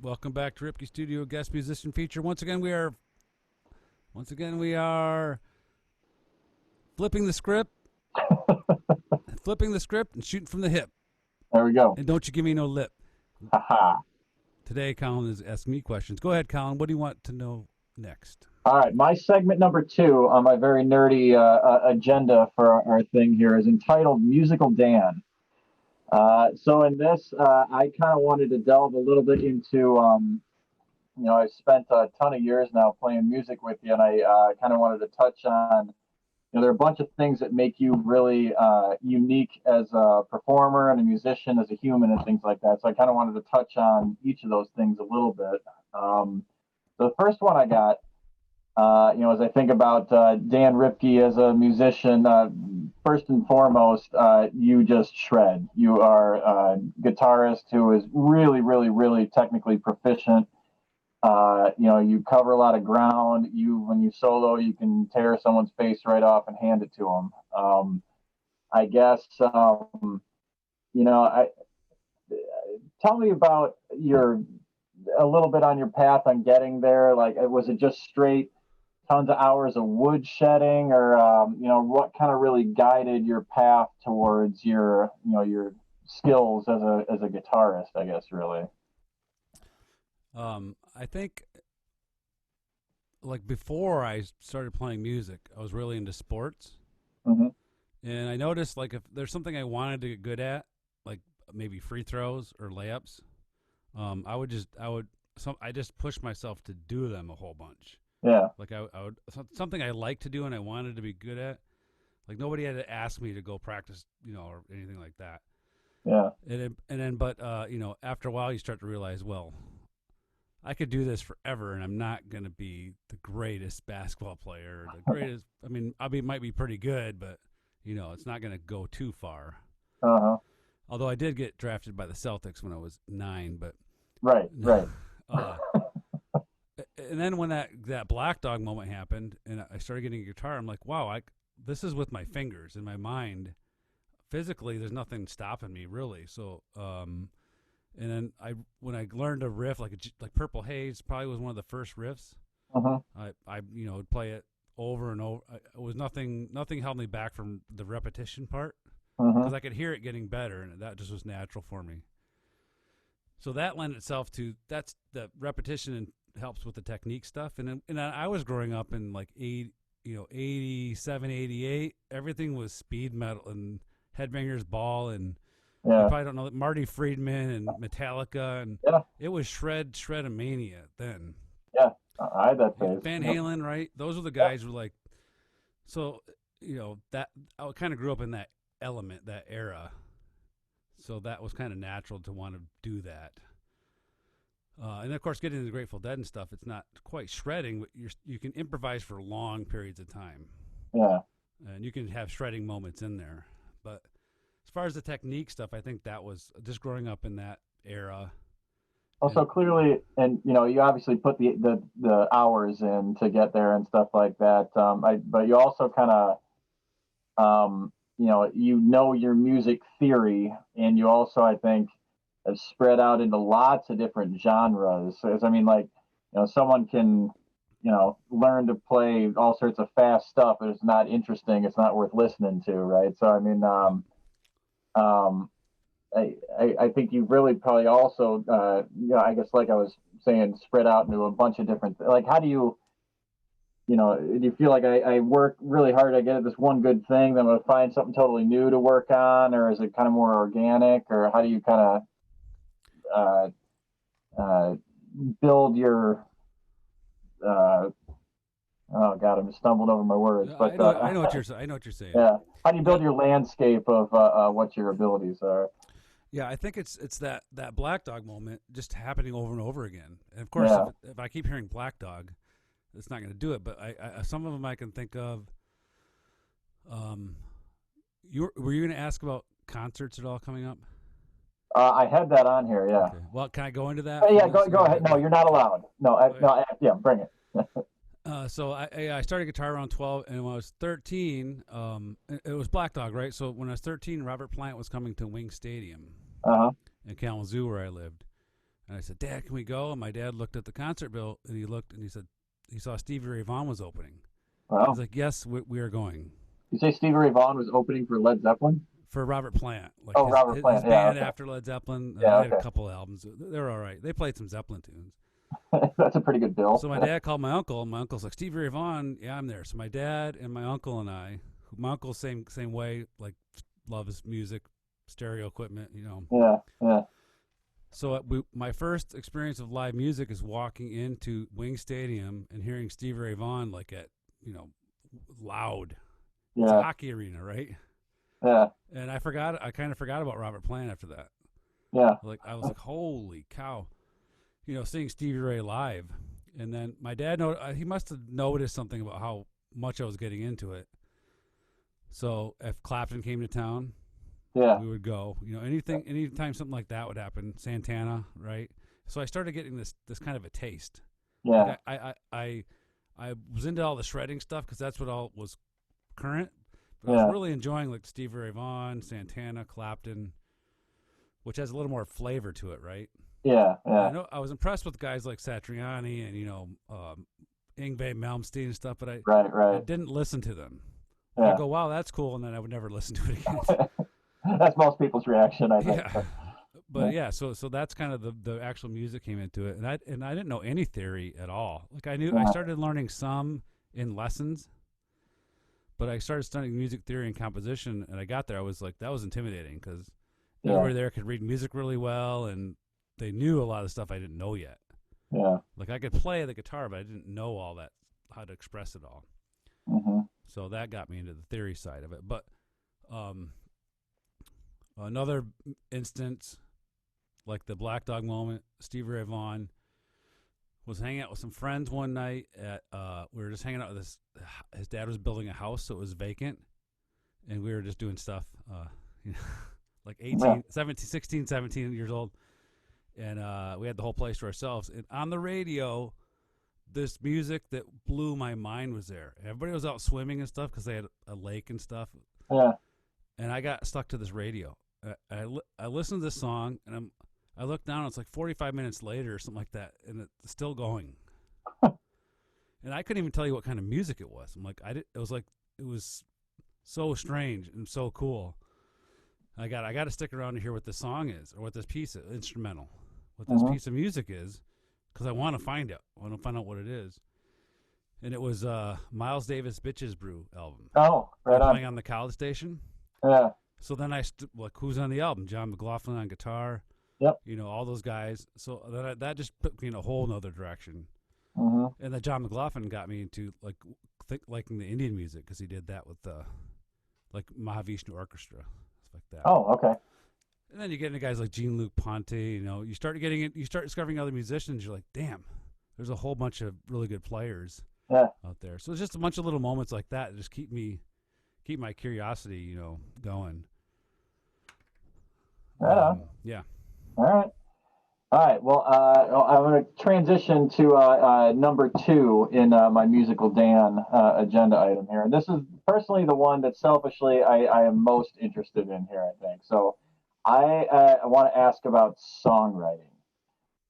Welcome back to Ripke Studio Guest Musician Feature. Once again, we are flipping the script, and shooting from the hip. There we go. And don't you give me no lip. Haha. Today, Colin is asking me questions. Go ahead, Colin. What do you want to know next? All right, my segment number 2 on my very nerdy agenda for our thing here is entitled Musical Dan. So in this, I kind of wanted to delve a little bit into, I've spent a ton of years now playing music with you, and I kind of wanted to touch on, there are a bunch of things that make you really unique as a performer and a musician, as a human, and things like that. So I kind of wanted to touch on each of those things a little bit. So the first one I got, as I think about Dan Ripke as a musician, first and foremost, you just shred. You are a guitarist who is really, really, really technically proficient. You cover a lot of ground. When you solo, you can tear someone's face right off and hand it to them. I guess, tell me about a little bit on your path on getting there. Like, was it just straight tons of hours of wood shedding, or what kind of really guided your path towards your skills as a guitarist, I guess, really? I think, like, before I started playing music, I was really into sports. Mm-hmm. And I noticed, like, if there's something I wanted to get good at, like maybe free throws or layups, I just pushed myself to do them a whole bunch. Yeah. Like I would, something I like to do and I wanted to be good at. Like, nobody had to ask me to go practice, or anything like that. Yeah. But after a while you start to realize, well, I could do this forever, and I'm not going to be the greatest basketball player, the greatest. I mean, might be pretty good, but it's not going to go too far. Uh-huh. Although I did get drafted by the Celtics when I was 9, but right. And then when that Black Dog moment happened, and I started getting a guitar, I'm like, wow, this is with my fingers in my mind. Physically, there's nothing stopping me, really. So, and then when I learned a riff, like Purple Haze probably was one of the first riffs. Uh-huh. I would play it over and over. It was nothing held me back from the repetition part, because I could hear it getting better, and that just was natural for me. So that lent itself to the repetition and helps with the technique stuff. And I was growing up in like 87, 88. Everything was speed metal and Headbangers Ball, and you probably don't know that Marty Friedman and Metallica, and it was shred-a-mania then. Yeah, I had that phase. Van Halen, right? Those were the guys who were like, so that I kind of grew up in that element, that era. So that was kind of natural to want to do that. And of course, getting into the Grateful Dead and stuff, it's not quite shredding, but you can improvise for long periods of time. Yeah. And you can have shredding moments in there. But as far as the technique stuff, I think that was just growing up in that era. Also, clearly, and you obviously put the hours in to get there and stuff like that. But you also kind of, your music theory, and you also, I think, have spread out into lots of different genres. So, someone can, learn to play all sorts of fast stuff, but it's not interesting. It's not worth listening to, right? So, I think you really probably also, I guess, like I was saying, spread out into a bunch of different, like, how do you, do you feel like I work really hard to get at this one good thing, then I'm going to find something totally new to work on, or is it kind of more organic, or how do you kind of build your, oh God, I'm just stumbled over my words. But I know what you're saying. Yeah, how do you build your landscape of what your abilities are? Yeah, I think it's that Black Dog moment just happening over and over again. And of course, if I keep hearing Black Dog, it's not going to do it. But I some of them I can think of. Were you going to ask about concerts at all coming up? I had that on here. Yeah. Okay. Well, can I go into that? Yeah, go ahead. No, you're not allowed. No, bring it. So I started guitar around 12, and when I was 13, it was Black Dog, right? So when I was 13, Robert Plant was coming to Wing Stadium. in Kalamazoo where I lived. And I said, Dad, can we go? And my dad looked at the concert bill, and he looked, and he said, he saw Stevie Ray Vaughan was opening. Wow. He's like, yes, we are going. You say Stevie Ray Vaughan was opening for Led Zeppelin? For Robert Plant. Like Robert Plant. His band after Led Zeppelin. Yeah, they had a couple albums. They were all right. They played some Zeppelin tunes. That's a pretty good bill. So my dad called my uncle, and my uncle's like, Stevie Ray Vaughan, yeah, I'm there. So my dad and my uncle and I, my uncle's same way, like loves music, stereo equipment, you know. Yeah. So my first experience of live music is walking into Wing Stadium and hearing Stevie Ray Vaughan like at, loud. Yeah. It's a hockey arena, right? Yeah. And I kind of forgot about Robert Plant after that. Yeah. Like I was like, holy cow, seeing Stevie Ray live. And then my dad he must have noticed something about how much I was getting into it. So if Clapton came to town, we would go. Anytime something like that would happen, Santana, right? So I started getting this kind of a taste. Yeah. Like I was into all the shredding stuff because that's what all was current. But I was really enjoying like Stevie Ray Vaughan, Santana, Clapton, which has a little more flavor to it, right? Yeah. I was impressed with guys like Satriani and Yngwie Malmsteen and stuff, but I didn't listen to them. Yeah. I go, wow, that's cool, and then I would never listen to it again. That's most people's reaction, I think. Yeah. But so that's kind of the actual music came into it, and I didn't know any theory at all. Like I started learning some in lessons, but I started studying music theory and composition, and I got there. I was like, that was intimidating because everybody there could read music really well, and they knew a lot of stuff I didn't know yet. Yeah. Like I could play the guitar, but I didn't know all that, how to express it all. Mm-hmm. So that got me into the theory side of it. But another instance, like the Black Dog moment, Stevie Ray Vaughan was hanging out with some friends one night at we were just hanging out with his dad was building a house, so it was vacant, and we were just doing stuff like 16 17 years old, and we had the whole place to ourselves, and on the radio this music that blew my mind was there. Everybody was out swimming and stuff because they had a lake and stuff, and I got stuck to this radio. I listened to this song, and I looked down, it's like 45 minutes later or something like that, and it's still going. And I couldn't even tell you what kind of music it was. I'm like, it was so strange and so cool. I got to stick around to hear what this song is, or what this piece is, instrumental, what this piece of music is, because I want to find out. I want to find out what it is. And it was Miles Davis' Bitches Brew album. Oh, right on. Playing on the college station. Yeah. So then who's on the album? John McLaughlin on guitar. Yep. All those guys. So that just put me in a whole nother direction. Mm-hmm. And then John McLaughlin got me into liking the Indian music because he did that with like Mahavishnu Orchestra, stuff like that. Oh, okay. And then you get into guys like Jean-Luc Ponty. You start discovering other musicians. You're like, damn, there's a whole bunch of really good players out there. So it's just a bunch of little moments like that just keep my curiosity, going. Yeah. Yeah. All right. Well, I'm going to transition to number 2 in my Musical Dan agenda item here. And this is personally the one that selfishly I am most interested in here, I think. So I want to ask about songwriting.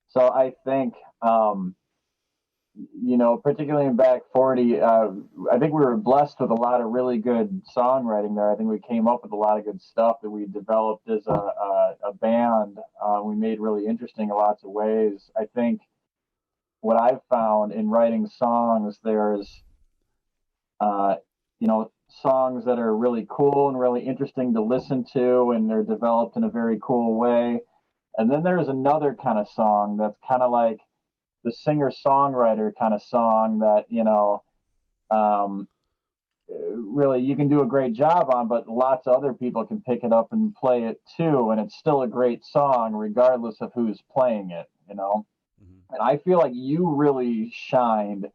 So I think, particularly in Back 40, I think we were blessed with a lot of really good songwriting there. I think we came up with a lot of good stuff that we developed as a band. We made really interesting in lots of ways. I think what I've found in writing songs, there's, songs that are really cool and really interesting to listen to, and they're developed in a very cool way. And then there's another kind of song that's kind of like the singer-songwriter kind of song that, really you can do a great job on, but lots of other people can pick it up and play it too, and it's still a great song regardless of who's playing it, Mm-hmm. And I feel like you really shined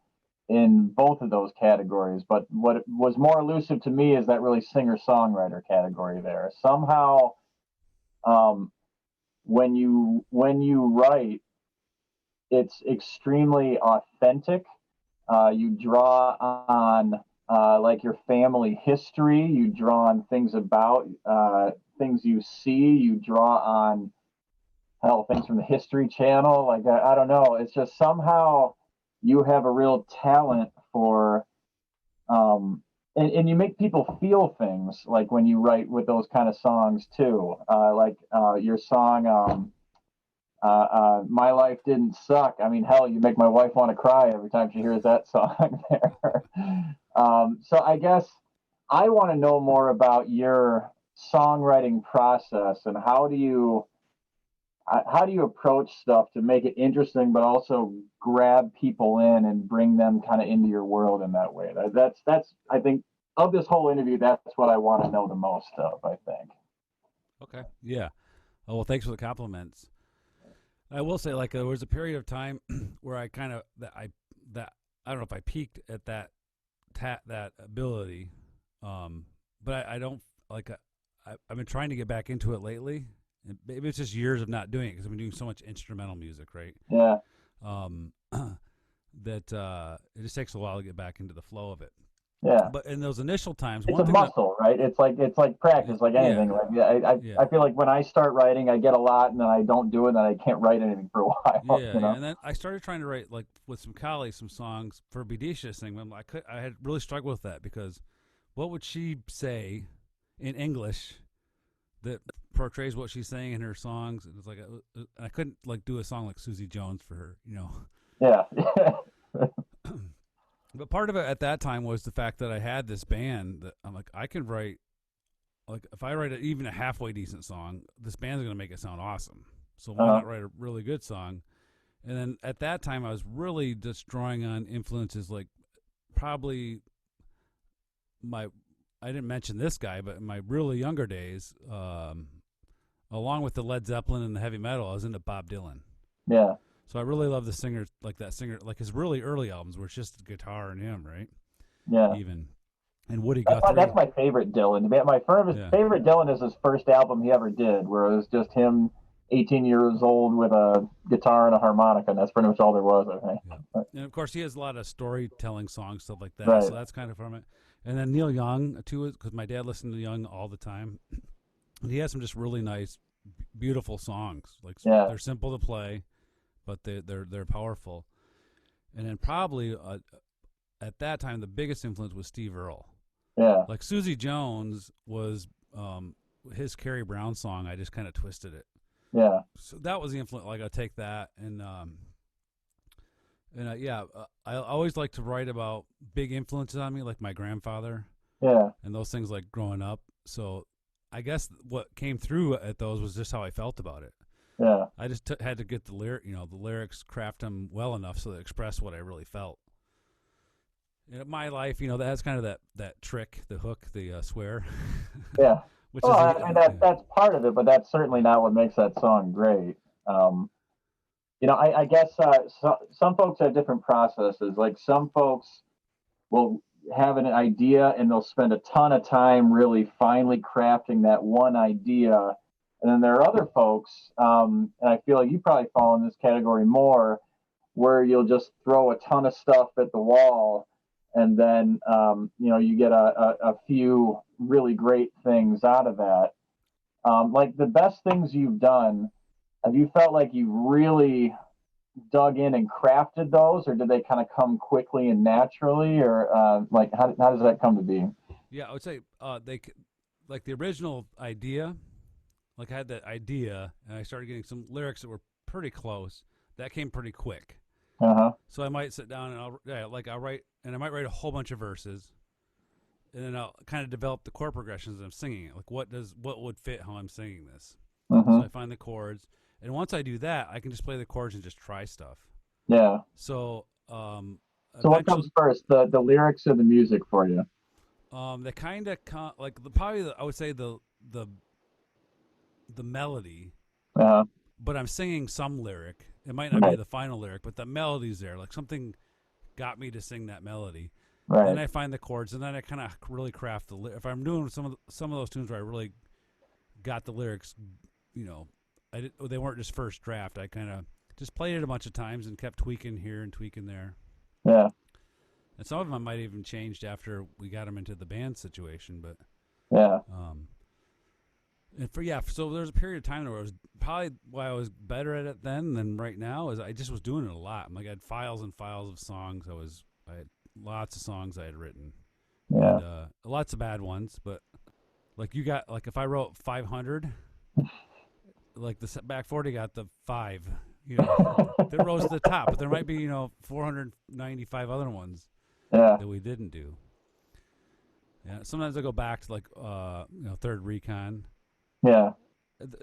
in both of those categories, but what was more elusive to me is that really singer-songwriter category there. Somehow, when you write, it's extremely authentic. You draw on like your family history. You draw on things about things you see. You draw on hell things from the History Channel. Like I don't know. It's just somehow you have a real talent for and you make people feel things like when you write with those kind of songs too. Like your song, "My Life Didn't Suck." I mean, hell, you make my wife want to cry every time she hears that song there. So I guess I want to know more about your songwriting process and how do you approach stuff to make it interesting, but also grab people in and bring them kind of into your world in that way? That's I think of this whole interview, that's what I want to know the most of. I think. Okay. Yeah. Oh, well, thanks for the compliments. I will say, like, there was a period of time where I kind of that I don't know if I peaked at that ability, but I don't like. I've been trying to get back into it lately. And maybe it's just years of not doing it because I've been doing so much instrumental music, right? Yeah. That it just takes a while to get back into the flow of it. Yeah. But in those initial times, It's a muscle, right? It's like practice, like anything. Yeah, Like I feel like when I start writing, I get a lot, and then I don't do it, and then I can't write anything for a while. Yeah, you know? And then I started trying to write like with some colleagues some songs for Bedicia's thing. I had really struggled with that because what would she say in English that portrays what she's saying in her songs? And it's like I couldn't like do a song like Susie Jones for her, you know. Yeah. But part of it at that time was the fact that I had this band that I'm like, I can write, like if I write even a halfway decent song, this band's going to make it sound awesome. So why not write a really good song? And then at that time, I was really just drawing on influences like probably I didn't mention this guy, but in my really younger days, along with the Led Zeppelin and the heavy metal, I was into Bob Dylan. Yeah. So I really love the singer, like his really early albums where it's just guitar and him, right? Yeah. Even. And Woody Guthrie. That's my favorite Dylan. My favorite Dylan is his first album he ever did, where it was just him 18 years old with a guitar and a harmonica, and that's pretty much all there was, I think. Yeah. And of course, he has a lot of storytelling songs, stuff like that. Right. So that's kind of from it. And then Neil Young, too, because my dad listened to Young all the time. He has some just really nice, beautiful songs. Like they're simple to play, but they're powerful. And then probably at that time, the biggest influence was Steve Earle. Yeah. Like Susie Jones was his Carrie Brown song. I just kind of twisted it. Yeah. So that was the influence. Like I take that and I always like to write about big influences on me, like my grandfather. Yeah. And those things like growing up. So I guess what came through at those was just how I felt about it. Yeah. I just had to get the lyrics, craft them well enough so they express what I really felt. In my life, that's kind of that trick, the hook, the swear. Yeah. That's part of it, but that's certainly not what makes that song great. I guess some folks have different processes. Like some folks will have an idea and they'll spend a ton of time really finely crafting that one idea. And then there are other folks, and I feel like you probably fall in this category more, where you'll just throw a ton of stuff at the wall, and then you get a few really great things out of that. Like the best things you've done, have you felt like you really dug in and crafted those, or did they kind of come quickly and naturally, or like how does that come to be? Yeah, I would say they like the original idea. Like I had that idea, and I started getting some lyrics that were pretty close. That came pretty quick. So I might sit down and I'll write, and I might write a whole bunch of verses, and then I'll kind of develop the chord progressions as I'm singing it. Like what would fit how I'm singing this. So I find the chords, and once I do that, I can just play the chords and just try stuff. Yeah. So what comes first, the lyrics or the music for you? They kind of I would say the melody, but I'm singing some lyric. It might not be the final lyric, but the melody's there. Like something got me to sing that melody. Right. Then I find the chords, and then I kind of really craft the lyric. If I'm doing some of those tunes where I really got the lyrics, they weren't just first draft. I kind of just played it a bunch of times and kept tweaking here and tweaking there. Yeah. And some of them might even changed after we got them into the band situation. But yeah. And so there's a period of time where it was probably why I was better at it then than right now. Is I just was doing it a lot. Like I had files and files of songs. I had lots of songs I had written. Yeah. And, lots of bad ones, but like you got like if I wrote 500, like the back 40 got the 5. You know, that rose to the top, but there might be 495 other ones that we didn't do. Yeah, sometimes I go back to like Third Recon. Yeah.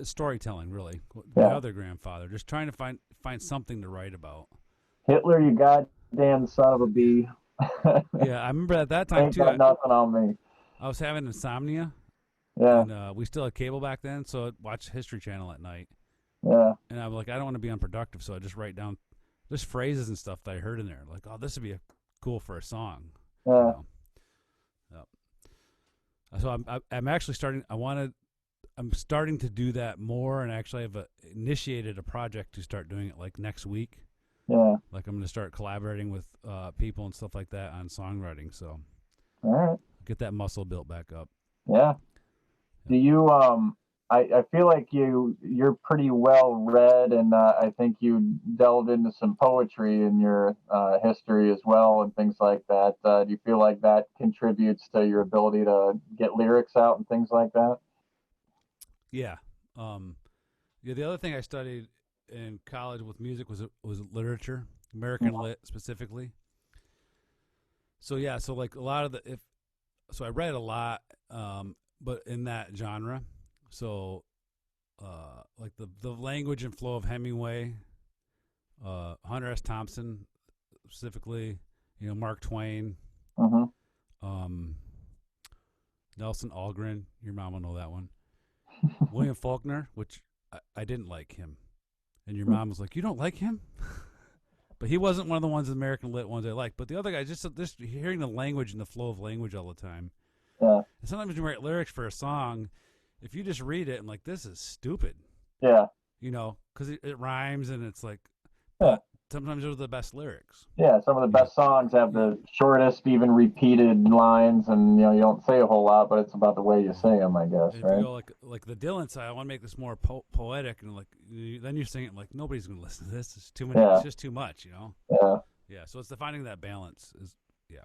Storytelling, really. My other grandfather, just trying to find something to write about. Hitler, you goddamn son of a bee. Yeah, I remember at that time Ain't too. got nothing on me. I was having insomnia. Yeah. And we still had cable back then, so I'd watch History Channel at night. Yeah. And I'm like, I don't want to be unproductive, so I just write down just phrases and stuff that I heard in there. Like, oh, this would be cool for a song. Yeah. So I'm actually starting. I'm starting to do that more, and actually I've initiated a project to start doing it like next week. Yeah. Like I'm going to start collaborating with people and stuff like that on songwriting. So, all right, get that muscle built back up. Yeah. Do you I feel like you're pretty well read, and I think you delved into some poetry in your history as well and things like that. Do you feel like that contributes to your ability to get lyrics out and things like that? Yeah. The other thing I studied in college with music was literature, American Lit specifically. So yeah, so like a lot of so I read a lot, but in that genre. So, like the language and flow of Hemingway, Hunter S. Thompson, specifically, Mark Twain, Nelson Algren. Your mom will know that one. William Faulkner, which I didn't like him, and your mom was like, "You don't like him?" But he wasn't one of the ones, American Lit ones I liked. But the other guy, just hearing the language and the flow of language all the time. Yeah. And sometimes you write lyrics for a song. If you just read it and like, this is stupid. Yeah. Because it rhymes and it's like, but sometimes those are the best lyrics. Yeah, some of the best songs have the shortest, even repeated lines, and you don't say a whole lot, but it's about the way you say them, I guess. If right? you go like the Dylan side, I want to make this more poetic, and like then you're singing like nobody's going to listen to this. It's too many. It's just too much, Yeah. Yeah. So it's finding that balance is the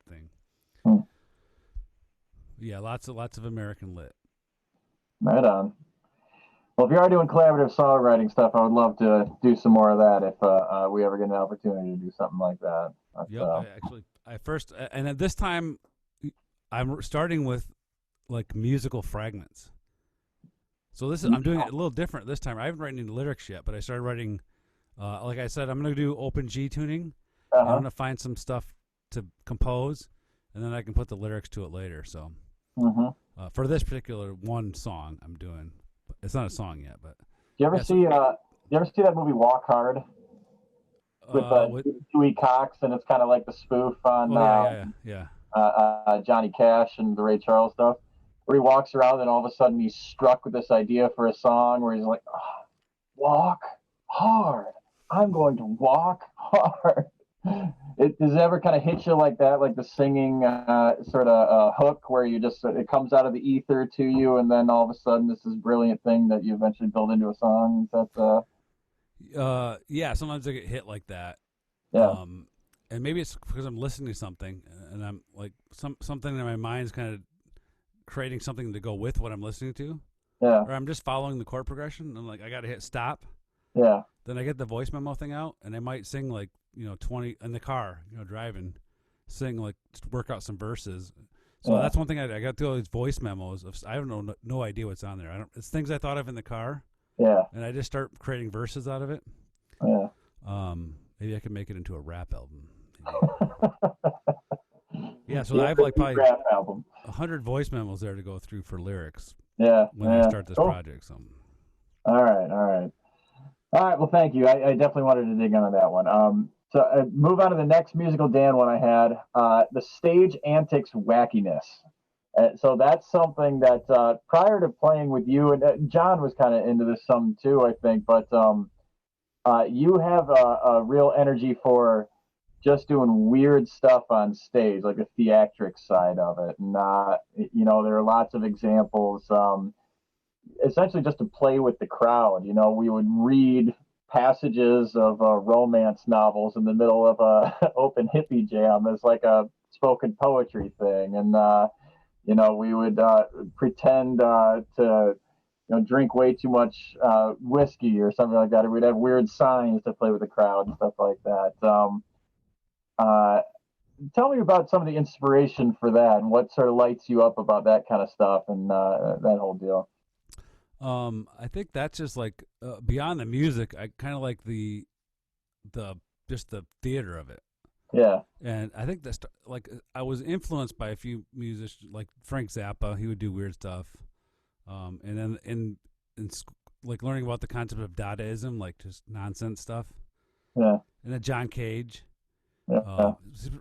thing. Yeah, lots of American Lit. Right on. Well, if you are doing collaborative songwriting stuff, I would love to do some more of that if we ever get an opportunity to do something like that. I first, and at this time, I'm starting with like musical fragments. So I'm doing it a little different this time. I haven't written any lyrics yet, but I started writing, like I said, I'm going to do open G tuning. I'm going to find some stuff to compose, and then I can put the lyrics to it later. So for this particular one song I'm doing, it's not a song yet, but. You ever see that movie Walk Hard with Dewey Cox, and it's kind of like the spoof on Johnny Cash and the Ray Charles stuff, where he walks around and all of a sudden he's struck with this idea for a song where he's like, walk hard. I'm going to walk hard. Does it ever kind of hit you like that, like the singing sort of hook where you just it comes out of the ether to you, and then all of a sudden this is brilliant thing that you eventually build into a song? Yeah, sometimes I get hit like that. Yeah. And maybe it's because I'm listening to something, and I'm like something in my mind's kind of creating something to go with what I'm listening to. Yeah. Or I'm just following the chord progression. I'm like, I got to hit stop. Yeah. Then I get the voice memo thing out, and I might sing like 20 in the car, driving, sing like work out some verses. So that's one thing I got to all these voice memos of I have no idea what's on there. It's things I thought of in the car. Yeah. And I just start creating verses out of it. Yeah. Maybe I can make it into a rap album. Yeah, so I have like probably 100 voice memos there to go through for lyrics. Yeah. When I start this project. So. All right. Well, thank you. I definitely wanted to dig into that one. So move on to the next musical Dan one I had, the stage antics wackiness. So that's something that prior to playing with you, and John was kind of into this some too, I think, but you have a real energy for just doing weird stuff on stage, like the theatrics side of it. And, there are lots of examples, essentially just to play with the crowd. We would read passages of romance novels in the middle of a open hippie jam as like a spoken poetry thing. And, we would pretend to drink way too much whiskey or something like that. Or we'd have weird signs to play with the crowd and stuff like that. Tell me about some of the inspiration for that and what sort of lights you up about that kind of stuff and that whole deal. I think that's just like beyond the music. I kind of like the just the theater of it. Yeah. And I think that's like I was influenced by a few musicians like Frank Zappa. He would do weird stuff. And then in like learning about the concept of Dadaism, like just nonsense stuff. Yeah. And then John Cage. Yeah.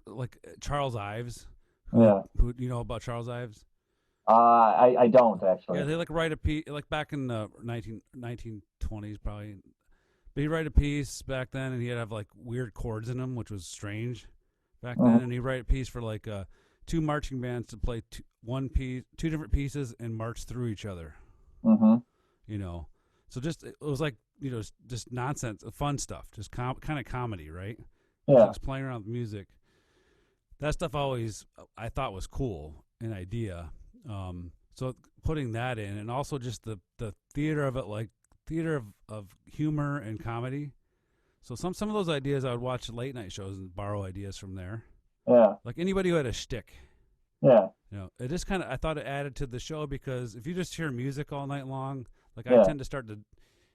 Like Charles Ives. Who you know about Charles Ives? I don't actually. Yeah, they like write a piece like back in the 1920s probably. But he'd write a piece back then, and he'd have like weird chords in them, which was strange back then. And he'd write a piece for like two marching bands to play two different pieces and march through each other. So just it was like just nonsense, fun stuff, just kind of comedy, right? Yeah, just playing around with music. That stuff always I thought was cool, an idea. So putting that in, and also just the theater of it, like theater of humor and comedy. So some of those ideas I would watch late night shows and borrow ideas from there. Yeah. Like anybody who had a shtick. Yeah. It just kind of I thought it added to the show because if you just hear music all night long, like I tend to start to,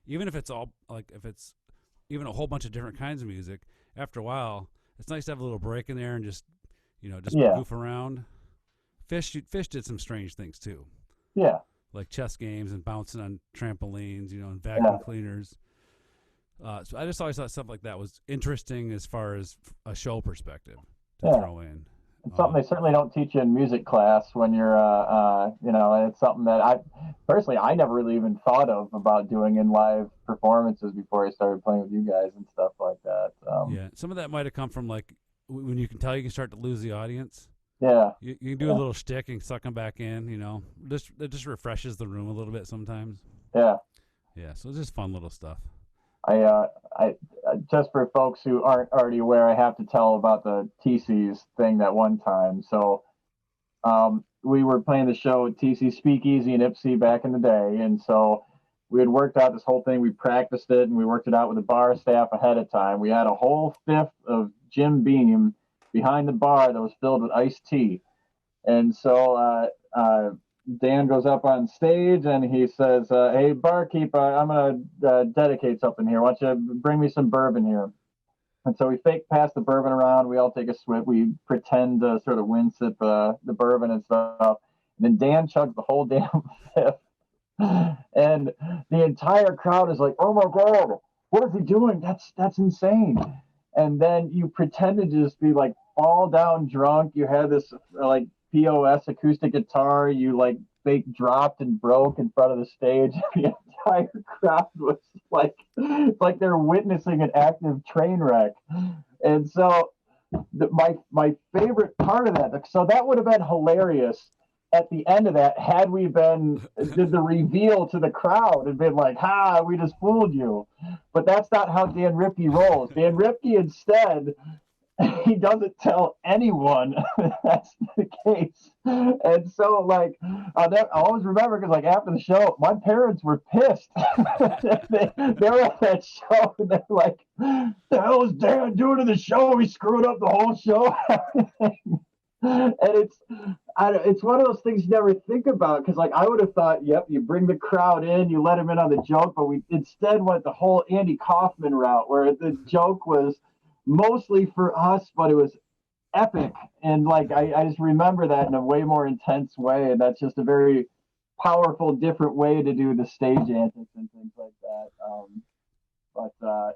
even if it's all like if it's even a whole bunch of different kinds of music, after a while it's nice to have a little break in there and just goof around. Fish did some strange things too. Yeah. Like chess games and bouncing on trampolines, and vacuum cleaners. So I just always thought stuff like that was interesting as far as a show perspective to throw in. It's something they certainly don't teach you in music class when you're, and it's something that I never really even thought of about doing in live performances before I started playing with you guys and stuff like that. Some of that might have come from like when you can tell you can start to lose the audience. Yeah. You can do a little shtick and suck them back in, it just refreshes the room a little bit sometimes. Yeah. Yeah, so it's just fun little stuff. I just for folks who aren't already aware, I have to tell about the TC's thing that one time. So, we were playing the show at TC Speakeasy in Ipsy back in the day. And so we had worked out this whole thing. We practiced it and we worked it out with the bar staff ahead of time. We had a whole fifth of Jim Beam behind the bar that was filled with iced tea. And so Dan goes up on stage and he says, hey, barkeep, I'm going to dedicate something here. Why don't you bring me some bourbon here? And so we fake pass the bourbon around. We all take a swig. We pretend to sort of winsip the bourbon and stuff. And then Dan chugs the whole damn fifth. And the entire crowd is like, oh, my God, what is he doing? That's insane. And then you pretend to just be like all down drunk. You had this like POS acoustic guitar. You like fake dropped and broke in front of the stage. The entire crowd was like, it's like they're witnessing an active train wreck. And so my favorite part of that, so that would have been hilarious at the end of that had we did the reveal to the crowd and been like, ha, we just fooled you. But that's not how Dan Ripke rolls. Dan Ripke instead, he doesn't tell anyone that's the case. And so like I always remember because like after the show my parents were pissed. they were at that show and they're like, the hell is Dan doing to the show? He screwed up the whole show. And it's one of those things you never think about because like I would have thought, yep, you bring the crowd in, you let them in on the joke, but we instead went the whole Andy Kaufman route where the joke was mostly for us, but it was epic. And like I just remember that in a way more intense way, and that's just a very powerful, different way to do the stage antics and things like that.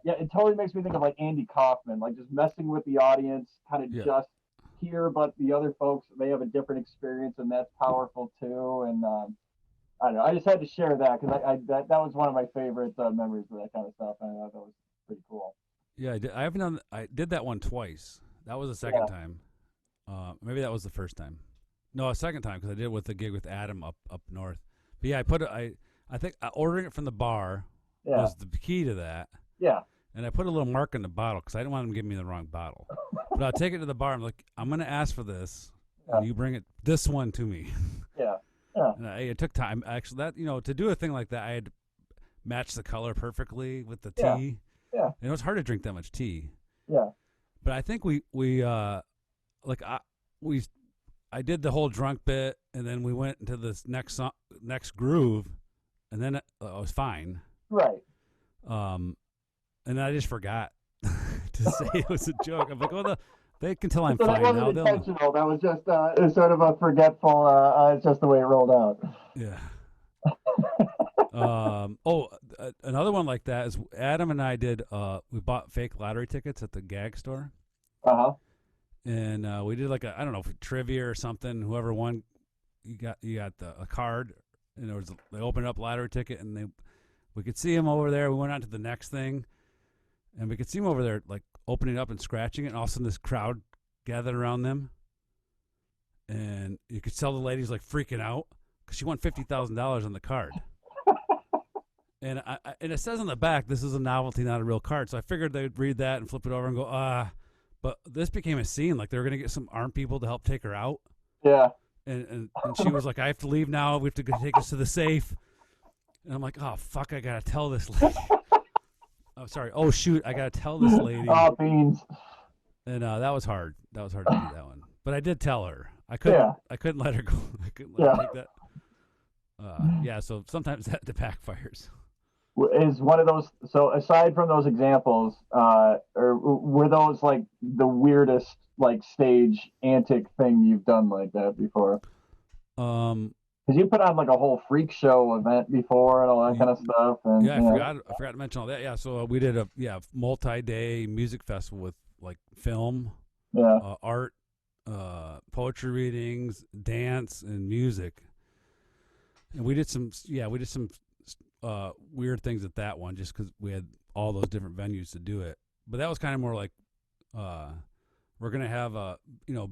Yeah, it totally makes me think of like Andy Kaufman, like just messing with the audience, kind of just here, but the other folks may have a different experience, and that's powerful too. And I don't know, I just had to share that because that was one of my favorite memories of that kind of stuff, and I thought that was pretty cool. Yeah, I did that one twice. That was the second time. Maybe that was the first time. No, a second time because I did it with the gig with Adam up north. But yeah, I think ordering it from the bar was the key to that. Yeah. And I put a little mark in the bottle because I didn't want him to give me the wrong bottle. But I'll take it to the bar. I'm like, I'm going to ask for this. And you bring this one to me. Yeah. Yeah. And it took time. Actually, that to do a thing like that, I had to match the color perfectly with the tea. Yeah. And it was hard to drink that much tea. Yeah. But I think I did the whole drunk bit, and then we went into this next groove, and then it was fine. Right. And I just forgot to say it was a joke. I'm like, oh, they can tell I'm so fine that now. Wasn't intentional. That was just sort of a forgetful. It's just the way it rolled out. Yeah. Another one like that is Adam and I did. We bought fake lottery tickets at the gag store. And we did like I don't know, trivia or something. Whoever won, you got a card, and they opened up lottery ticket, and we could see him over there. We went on to the next thing, and we could see him over there like opening up and scratching it, and all of a sudden this crowd gathered around them, and you could tell the lady's like freaking out because she won $50,000 on the card. And and it says on the back, this is a novelty, not a real card. So I figured they'd read that and flip it over and go, But this became a scene. Like they were going to get some armed people to help take her out. Yeah. And she was like, I have to leave now. We have to go take us to the safe. And I'm like, oh, fuck, I got to tell this lady. Oh, sorry. Oh, shoot, I got to tell this lady. Oh, beans. And that was hard. That was hard to do that one. But I did tell her. I couldn't let her go. I couldn't let her take that. So sometimes that backfires. Is one of those, so aside from those examples, or were those like the weirdest like stage antic thing you've done like that before? Because you put on like a whole freak show event before and all that kind of stuff. And I forgot to mention all that. Yeah, so we did a multi-day music festival with like film, art, poetry readings, dance, and music. And we did some weird things at that one just because we had all those different venues to do it. But that was kind of more like we're going to have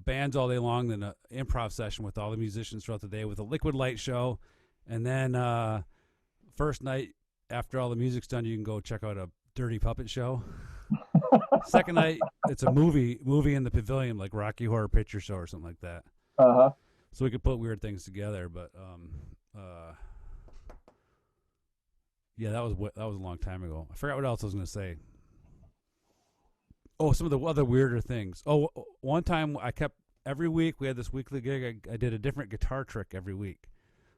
bands all day long, then an improv session with all the musicians throughout the day with a liquid light show. And then first night after all the music's done, you can go check out a dirty puppet show. Second night, it's a movie in the pavilion, like Rocky Horror Picture Show or something like that. So we could put weird things together, but that was a long time ago. I forgot what else I was going to say. Oh, some of the other weirder things. Oh, one time every week we had this weekly gig. I did a different guitar trick every week,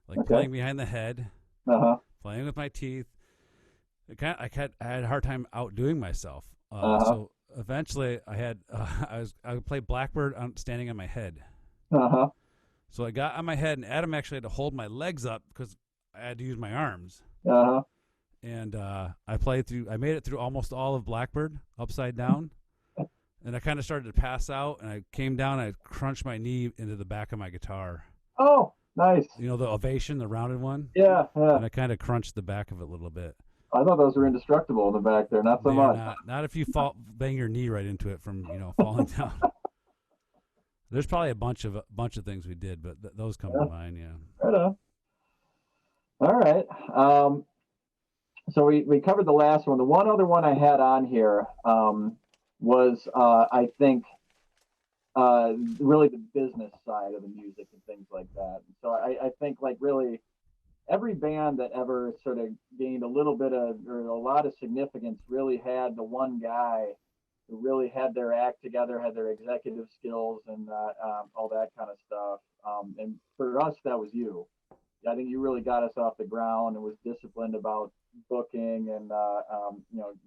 like playing behind the head, playing with my teeth. I had a hard time outdoing myself. So eventually I would play Blackbird standing on my head. So I got on my head, and Adam actually had to hold my legs up because I had to use my arms. And I made it through almost all of Blackbird upside down. And I kind of started to pass out, and I came down, and I crunched my knee into the back of my guitar. Oh, nice. You know, the Ovation, the rounded one? Yeah. And I kind of crunched the back of it a little bit. I thought those were indestructible in the back there, not so much. Not if you bang your knee right into it from, falling down. There's probably a bunch of things we did, but those come to mind, yeah. Right on. All right. So we covered the last one. The one other one I had on here was, I think, really the business side of the music and things like that. So I think like really every band that ever sort of gained a little bit of or a lot of significance really had the one guy who really had their act together, had their executive skills and all that kind of stuff. And for us, that was you. I think you really got us off the ground and was disciplined about booking and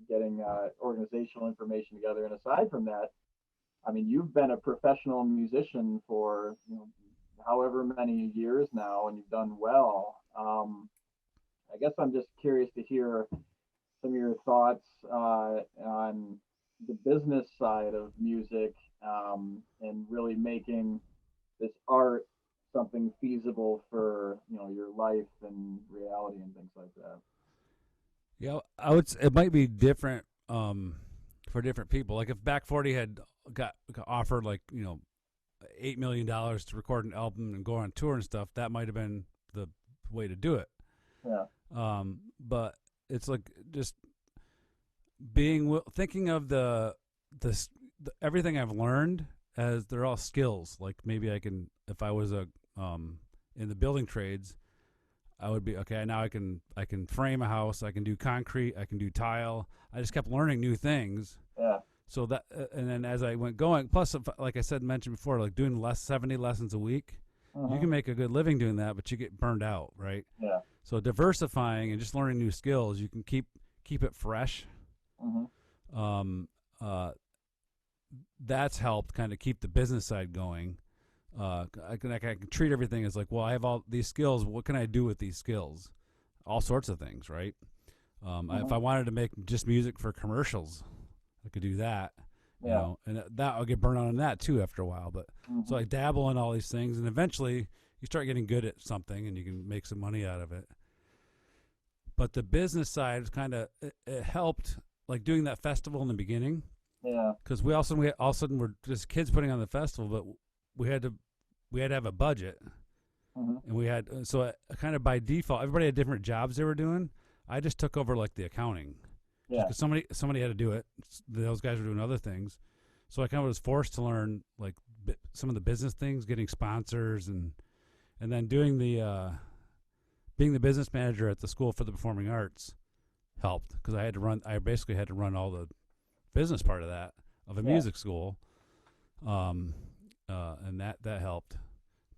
getting organizational information together. And aside from that, I mean, you've been a professional musician for however many years now, and you've done well. I guess I'm just curious to hear some of your thoughts on the business side of music and really making this art something feasible for your life and reality and things like that. Yeah, it might be different for different people. Like if Back 40 had got offered like $8 million to record an album and go on tour and stuff, that might have been the way to do it. Yeah. But it's like just thinking of the everything I've learned as they're all skills. Like maybe I can, if I was in the building trades, I would be okay. Now I can frame a house. I can do concrete. I can do tile. I just kept learning new things. Yeah. So that, and then as I went going, plus, like I mentioned before, like doing 70 lessons a week, you can make a good living doing that, but you get burned out, right? Yeah. So diversifying and just learning new skills, you can keep it fresh. That's helped kind of keep the business side going. I can treat everything as like, well, I have all these skills. What can I do with these skills? All sorts of things, right? If I wanted to make just music for commercials, I could do that. Yeah. And that I'll get burned out on that too after a while. But so I dabble in all these things, and eventually you start getting good at something, and you can make some money out of it. But the business side is kind of it helped, like doing that festival in the beginning. Yeah. Because we all of a sudden were just kids putting on the festival, but we had to have a budget, and we had kind of by default, everybody had different jobs they were doing. I just took over like the accounting. Yeah. Because somebody had to do it. Those guys were doing other things, so I kind of was forced to learn like some of the business things, getting sponsors, and then doing being the business manager at the School for the Performing Arts helped, because I basically had to run all the business part of that of a music school, and that helped.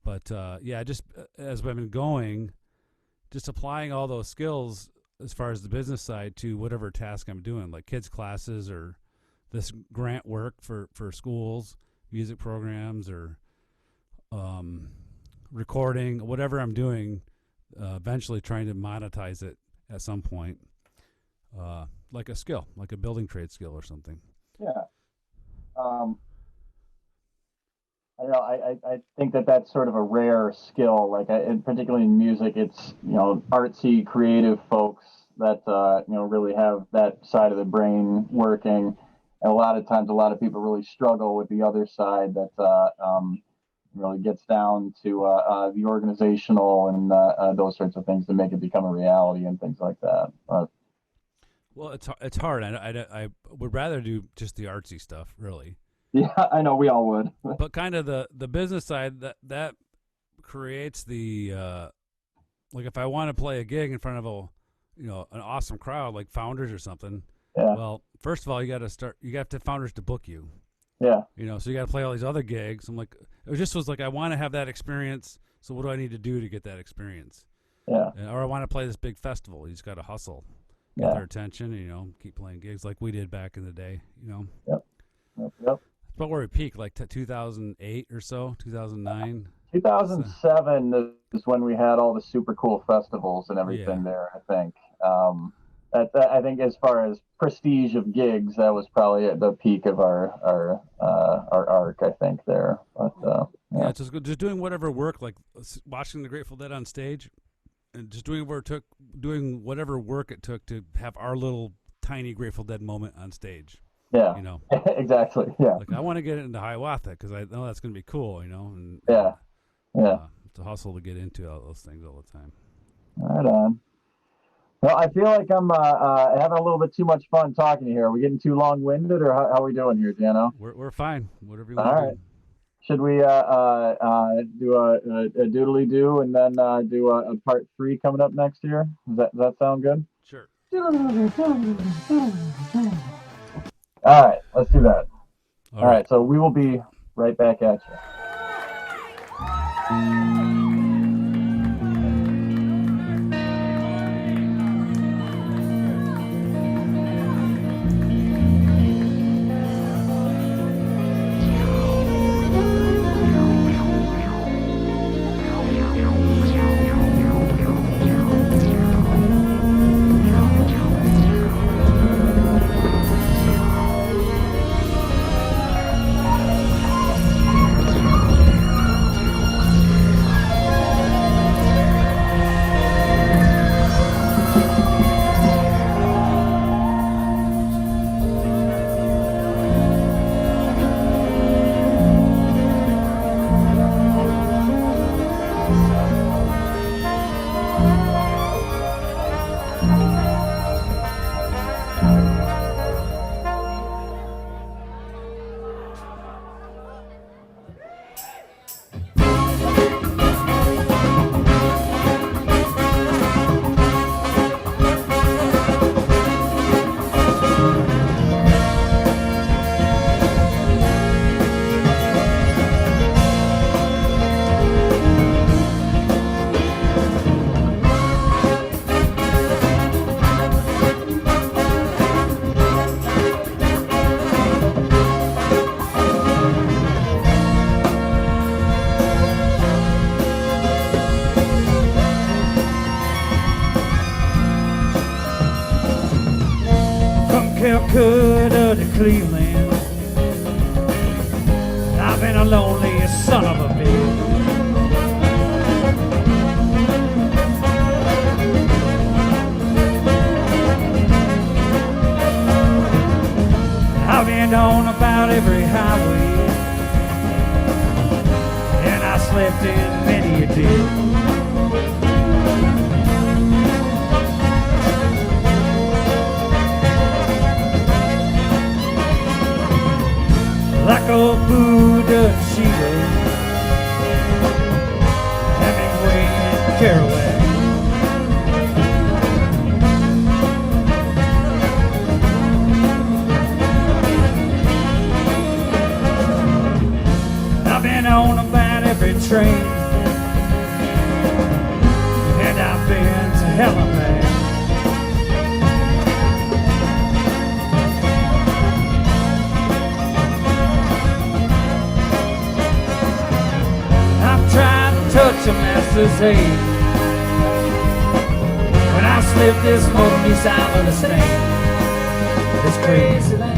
But just as I've been going, just applying all those skills as far as the business side to whatever task I'm doing, like kids classes or this grant work for schools, music programs, or recording, whatever I'm doing, eventually trying to monetize it at some point, like a skill, like a building trade skill or something. Yeah. I don't know. I think that's sort of a rare skill. Like, particularly in music, it's artsy, creative folks that really have that side of the brain working. And a lot of times, a lot of people really struggle with the other side that really gets down to the organizational and those sorts of things to make it become a reality and things like that. Well, it's hard. I would rather do just the artsy stuff, really. Yeah, I know, we all would. But kind of the business side that creates the like if I want to play a gig in front of an awesome crowd like Founders or something. Yeah. Well, first of all, you got to Founders to book you. Yeah. So you got to play all these other gigs. I'm like, was like I want to have that experience. So what do I need to do to get that experience? Yeah. Or I want to play this big festival. You just got to hustle, get their attention. Keep playing gigs like we did back in the day. Yep. But where we peaked, like 2008 or so, 2009. 2007 is when we had all the super cool festivals and everything there, I think. I think as far as prestige of gigs, that was probably at the peak of our arc, I think, there. But, just doing whatever work, like watching the Grateful Dead on stage, and just doing whatever work it took to have our little tiny Grateful Dead moment on stage. Yeah, exactly. Yeah, like I want to get into Hiawatha because I know that's going to be cool, and to hustle to get into all those things all the time. Right on. Well, I feel like I'm having a little bit too much fun talking here. Are we getting too long-winded, or how are we doing here, Dano? We're fine. Whatever you want to do. Right. Should we do a doodly-doo and then do a part 3 coming up next year? Does that sound good? Sure. All right, let's do that. All right, so we will be right back at you. Calcutta to Cleveland. I've been a lonely son of a bitch. I've been on about every highway, and I slept in many a ditch. Like old Buddha and Shiva, Hemingway and Kerouac. I've been on about every train, and I've been to hell and back. Touch a master's hand when I slip this motor beside of the stand. This crazy land.